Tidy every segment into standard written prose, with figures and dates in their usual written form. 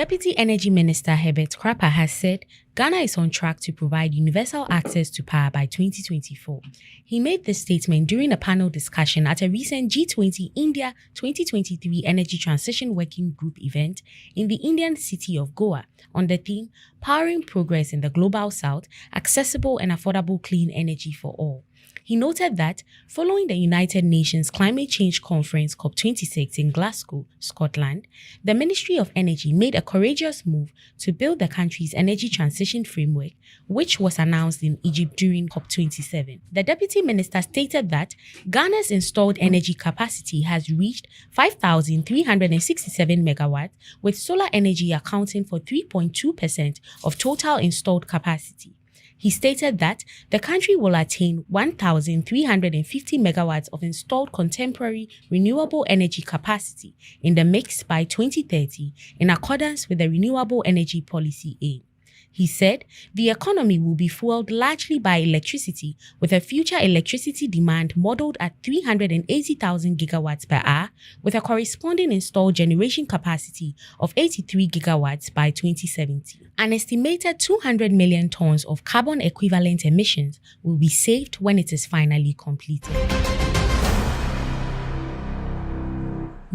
Deputy Energy Minister Herbert Krapper has said Ghana is on track to provide universal access to power by 2024. He made this statement during a panel discussion at a recent G20 India 2023 Energy Transition Working Group event in the Indian city of Goa on the theme Powering Progress in the Global South, Accessible and Affordable Clean Energy for All. He noted that following the United Nations Climate Change Conference COP26 in Glasgow, Scotland, the Ministry of Energy made a courageous move to build the country's energy transition framework, which was announced in Egypt during COP27. The Deputy Minister stated that Ghana's installed energy capacity has reached 5,367 megawatts, with solar energy accounting for 3.2% of total installed capacity. He stated that the country will attain 1,350 megawatts of installed contemporary renewable energy capacity in the mix by 2030 in accordance with the Renewable Energy Policy aim. He said the economy will be fueled largely by electricity, with a future electricity demand modeled at 380,000 gigawatts per hour, with a corresponding installed generation capacity of 83 gigawatts by 2070. An estimated 200 million tons of carbon equivalent emissions will be saved when it is finally completed.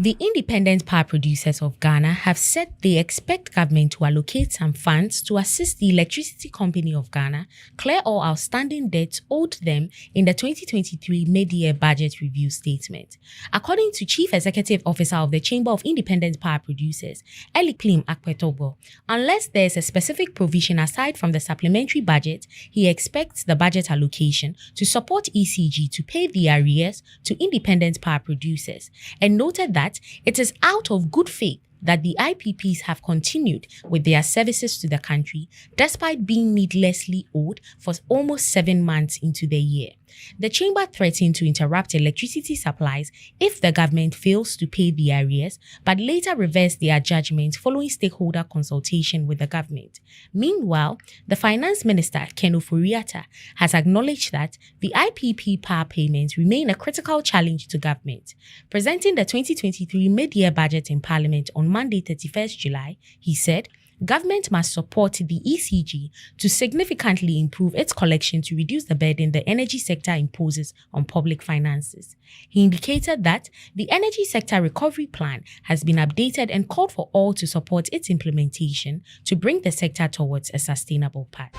The independent power producers of Ghana have said they expect government to allocate some funds to assist the Electricity Company of Ghana clear all outstanding debts owed them in the 2023 mid-year budget review statement. According to Chief Executive Officer of the Chamber of Independent Power Producers, Eliklim Akpetobo, unless there is a specific provision aside from the supplementary budget, he expects the budget allocation to support ECG to pay the arrears to independent power producers, and noted that it is out of good faith that the IPPs have continued with their services to the country despite being needlessly owed for almost 7 months into the year. The chamber threatened to interrupt electricity supplies if the government fails to pay the arrears, but later reversed their judgment following stakeholder consultation with the government. Meanwhile, the Finance Minister, Ken Ofori-Atta, has acknowledged that the IPP power payments remain a critical challenge to government. Presenting the 2023 mid-year budget in Parliament on Monday, 31st July, he said, government must support the ECG to significantly improve its collection to reduce the burden the energy sector imposes on public finances. He indicated that the Energy Sector Recovery Plan has been updated and called for all to support its implementation to bring the sector towards a sustainable path.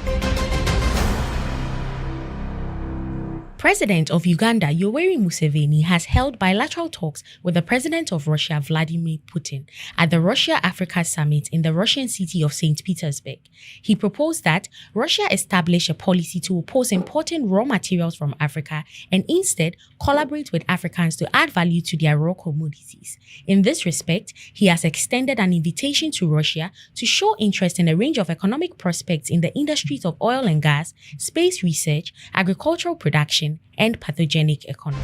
President of Uganda, Yoweri Museveni, has held bilateral talks with the President of Russia, Vladimir Putin, at the Russia-Africa Summit in the Russian city of St. Petersburg. He proposed that Russia establish a policy to oppose importing raw materials from Africa and instead collaborate with Africans to add value to their raw commodities. In this respect, he has extended an invitation to Russia to show interest in a range of economic prospects in the industries of oil and gas, space research, agricultural production, and pathogenic economy.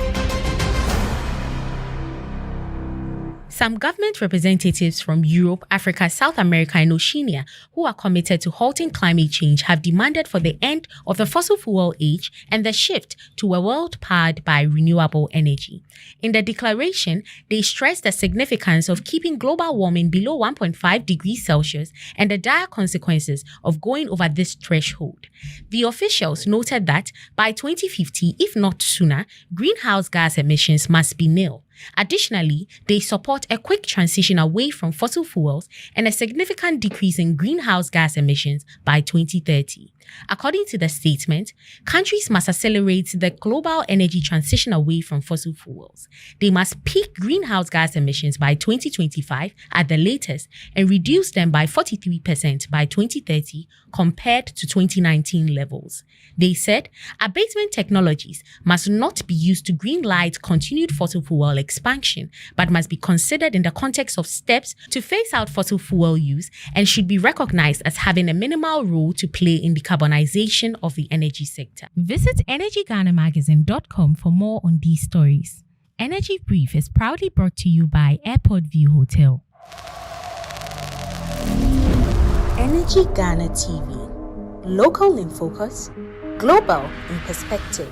Some government representatives from Europe, Africa, South America, and Oceania who are committed to halting climate change have demanded for the end of the fossil fuel age and the shift to a world powered by renewable energy. In the declaration, they stressed the significance of keeping global warming below 1.5 degrees Celsius and the dire consequences of going over this threshold. The officials noted that by 2050, if not sooner, greenhouse gas emissions must be nil. Additionally, they support a quick transition away from fossil fuels and a significant decrease in greenhouse gas emissions by 2030. According to the statement, countries must accelerate the global energy transition away from fossil fuels. They must peak greenhouse gas emissions by 2025 at the latest and reduce them by 43% by 2030 compared to 2019 levels. They said abatement technologies must not be used to greenlight continued fossil fuel expansion, but must be considered in the context of steps to phase out fossil fuel use and should be recognized as having a minimal role to play in decarbonization of the energy sector. Visit EnergyGhanaMagazine.com for more on these stories. Energy Brief is proudly brought to you by Airport View Hotel. Energy Ghana TV. Local in focus, global in perspective.